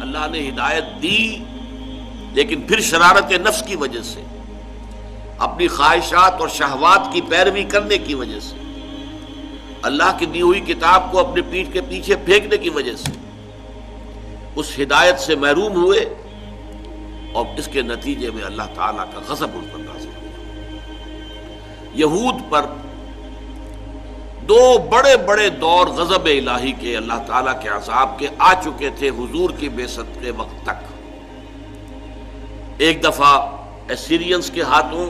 اللہ نے ہدایت دی، لیکن پھر شرارت نفس کی وجہ سے، اپنی خواہشات اور شہوات کی پیروی کرنے کی وجہ سے، اللہ کی دی ہوئی کتاب کو اپنے پیٹھ کے پیچھے پھینکنے کی وجہ سے اس ہدایت سے محروم ہوئے، اور اس کے نتیجے میں اللہ تعالیٰ کا غضب ان پر نازل ہوا۔ یہود پر دو بڑے بڑے دور غضب الہی کے، اللہ تعالیٰ کے عذاب کے آ چکے تھے حضور کی بعثت کے وقت تک۔ ایک دفعہ اسیرینز کے ہاتھوں،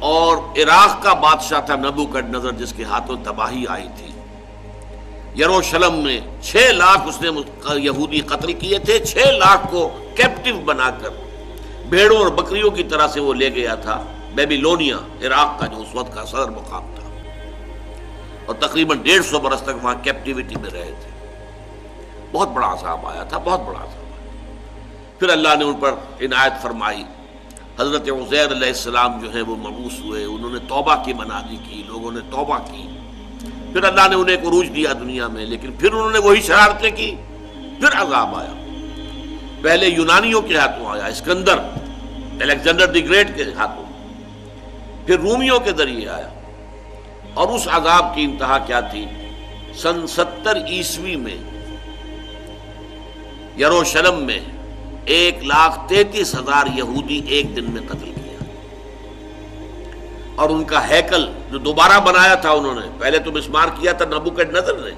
اور عراق کا بادشاہ تھا نبوکڈنضر جس کے ہاتھوں تباہی آئی تھی۔ یروشلم میں 6 لاکھ اس نے یہودی قتل کیے تھے، 6 لاکھ کو کیپٹیو بنا کر بھیڑوں اور بکریوں کی طرح سے وہ لے گیا تھا بیبیلونیا، عراق کا جو اس وقت کا صدر مقام تھا، اور تقریباً 150 برس تک وہاں کیپٹیوٹی میں رہے تھے۔ بہت بڑا عذاب آیا تھا، بہت بڑا عذاب آیا۔ پھر اللہ نے ان پر عنایت فرمائی۔ حضرت عزیر علیہ السلام جو ہیں وہ مبعوث ہوئے، انہوں نے توبہ کی منادی کی، لوگوں نے توبہ کی، پھر اللہ نے انہیں ایک عروج دیا دنیا میں، لیکن پھر انہوں نے وہی شرارتیں کی، پھر عذاب آیا۔ پہلے یونانیوں کے ہاتھوں آیا، اسکندر الیگزینڈر دی گریٹ کے ہاتھوں، پھر رومیوں کے ذریعے آیا، اور اس عذاب کی انتہا کیا تھی؟ سن 70 عیسوی میں یروشلم میں 1,33,000 یہودی ایک دن میں قتل کیا، اور ان کا ہیکل جو دوبارہ بنایا تھا انہوں نے، پہلے تو مسمار کیا تھا نبوکڈنضر نے،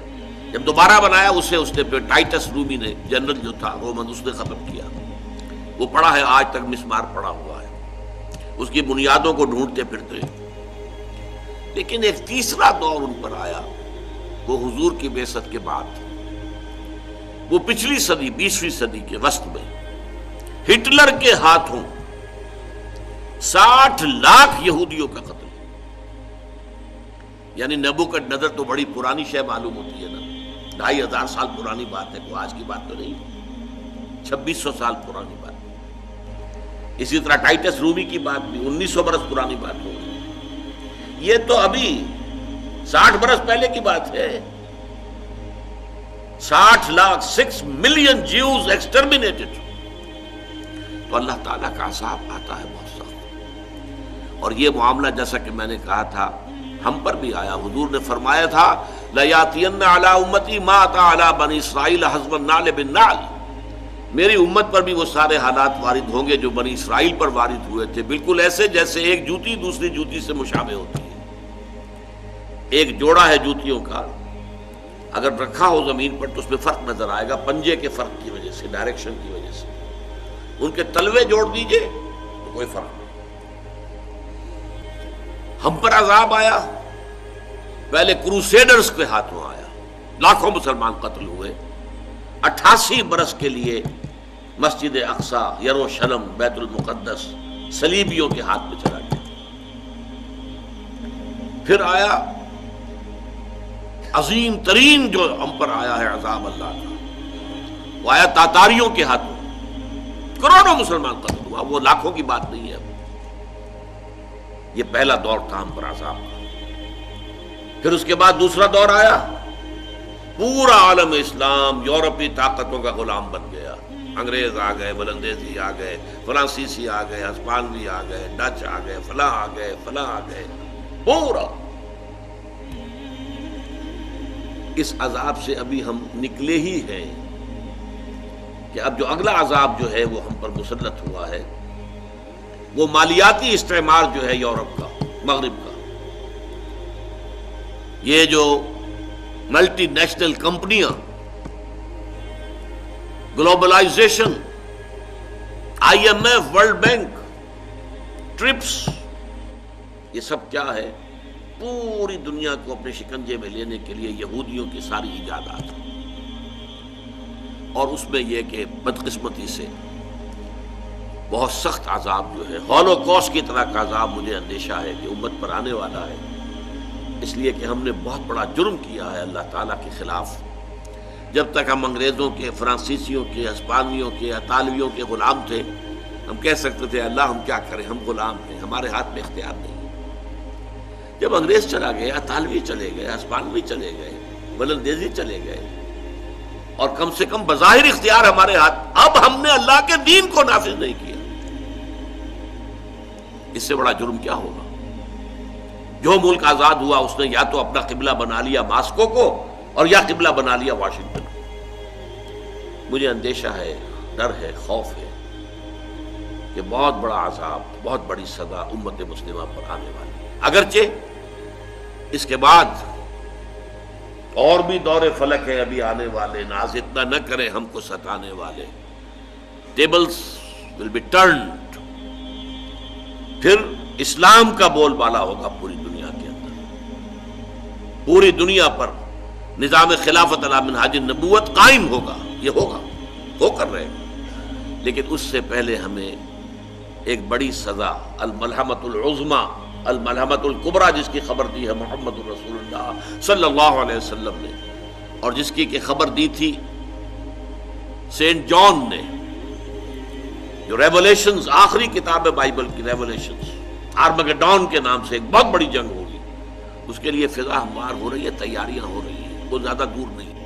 جب دوبارہ بنایا اسے اس نے پھر ٹائٹس رومی نے، جنرل جو تھا رومن، اس نے ختم کیا۔ وہ پڑا ہے آج تک، مسمار پڑا ہوا ہے، اس کی بنیادوں کو ڈھونڈتے پھرتے۔ لیکن ایک تیسرا دور ان پر آیا، وہ حضور کی بعثت کے بعد، وہ پچھلی صدی 20ویں صدی کے وسط میں ہٹلر کے ہاتھوں 60 لاکھ یہودیوں کا قتل۔ یعنی نبوکڈنضر تو بڑی پرانی شے معلوم ہوتی ہے نا، 2500 سال پرانی بات ہے، کوئی آج کی بات تو نہیں، 2600 سال پرانی بات ہے۔ اسی طرح ٹائٹس رومی کی بات بھی 1900 برس پرانی بات ہوگی۔ یہ تو ابھی 60 برس پہلے کی بات ہے۔ 60 لاکھ 6 ملین جیوز ایکسٹرمینیٹڈ۔ تو اللہ تعالیٰ کا عذاب آتا ہے بہت سخت، اور یہ معاملہ جیسا کہ میں نے کہا تھا ہم پر بھی آیا۔ حضور نے فرمایا تھا لَيَأْتِيَنَّ عَلَىٰ أُمَّتِي مَا أَتَىٰ عَلَىٰ بَنِي إِسرَائِيلَ حَسْبَ النَّعْلِ بِالنَّعْلِ، میری امت پر بھی وہ سارے حالات وارد ہوں گے جو بنی اسرائیل پر وارد ہوئے تھے، بالکل ایسے جیسے ایک جوتی دوسری جوتی سے مشابہ ہوتی ہے۔ ایک جوڑا ہے جوتیوں کا، اگر رکھا ہو زمین پر تو اس میں فرق نظر آئے گا، پنجے کے فرق کی وجہ سے، ڈائریکشن کی وجہ سے۔ ان کے تلوے جوڑ دیجئے تو کوئی فرق نہیں۔ ہم پر عذاب آیا، پہلے کروسیڈرز کے ہاتھوں آیا، لاکھوں مسلمان قتل ہوئے، 88 برس کے لیے مسجد اقصیٰ، یروشلم، بیت المقدس صلیبیوں کے ہاتھ میں چلا گیا۔ پھر آیا عظیم ترین جو ہم پر آیا ہے عذاب اللہ کا، وہ آیا تاتاریوں کے ہاتھوں، کروڑوں مسلمان قتل ہوا، وہ لاکھوں کی بات نہیں ہے۔ یہ پہلا دور تھا ہم پر عذاب کا۔ پھر اس کے بعد دوسرا دور آیا، پورا عالم اسلام یورپی طاقتوں کا غلام بن گیا۔ انگریز آ گئے، بلندیزی آ گئے، فرانسیسی آ گئے، ہسپانوی آ گئے، ڈچ آ گئے، فلاں آ گئے، فلاں آ گئے، پورا۔ اس عذاب سے ابھی ہم نکلے ہی ہیں کہ اب جو اگلا عذاب جو ہے وہ ہم پر مسلط ہوا ہے، وہ مالیاتی استعمار جو ہے یورپ کا، مغرب کا۔ یہ جو ملٹی نیشنل کمپنیاں، globalisation, I M F, world bank, TRIPS, یہ سب کیا ہے؟ پوری دنیا کو اپنے شکنجے میں لینے کے لیے یہودیوں کی ساری ایجادات، اور اس میں یہ کہ بدقسمتی سے بہت سخت عذاب جو ہے، ہولوکوسٹ کی طرح کا عذاب مجھے اندیشہ ہے کہ امت پر آنے والا ہے، اس لیے کہ ہم نے بہت بڑا جرم کیا ہے اللہ تعالیٰ کے خلاف۔ جب تک ہم انگریزوں کے، فرانسیسیوں کے، ہسپانویوں کے، اطالویوں کے غلام تھے، ہم کہہ سکتے تھے اللہ ہم کیا کریں، ہم غلام ہیں، ہمارے ہاتھ میں اختیار نہیں۔ جب انگریز چلا گیا، اطالوی چلے گئے، ہسپانوی چلے گئے، بلندیزی چلے گئے، اور کم سے کم بظاہر اختیار ہمارے ہاتھ، اب ہم نے اللہ کے دین کو نافذ نہیں کیا، اس سے بڑا جرم کیا ہوگا؟ جو ملک آزاد ہوا اس نے یا تو اپنا قبلہ بنا لیا ماسکو کو اور یا قبلہ بنا لیا واشنگٹن کو۔ مجھے اندیشہ ہے، ڈر ہے، خوف ہے کہ بہت بڑا عذاب، بہت بڑی سزا امت مسلمہ پر آنے والی ہے۔ اگرچہ اس کے بعد اور بھی دور فلک ہے ابھی آنے والے، ناز اتنا نہ کریں ہم کو ستانے والے، ٹیبلز ول بی ٹرنڈ، پھر اسلام کا بول بالا ہوگا پوری دنیا کے اندر، پوری دنیا پر نظام خلافت علی منہاج النبوت قائم ہوگا، یہ ہوگا، ہو کر رہے گا، لیکن اس سے پہلے ہمیں ایک بڑی سزا، الملحمۃ العظمی، الملحمۃ الکبریٰ، جس کی خبر دی ہے محمد رسول اللہ صلی اللہ علیہ وسلم نے، اور جس کی کہ خبر دی تھی سینٹ جان نے، جو ریولیشنز، آخری کتاب ہے بائبل کی، ریولیشنز، آرمگڈون کے نام سے ایک بہت بڑی جنگ ہوگی، اس کے لیے فضا ہموار ہو رہی ہے، تیاریاں ہو رہی ہیں، وہ زیادہ دور نہیں ہے۔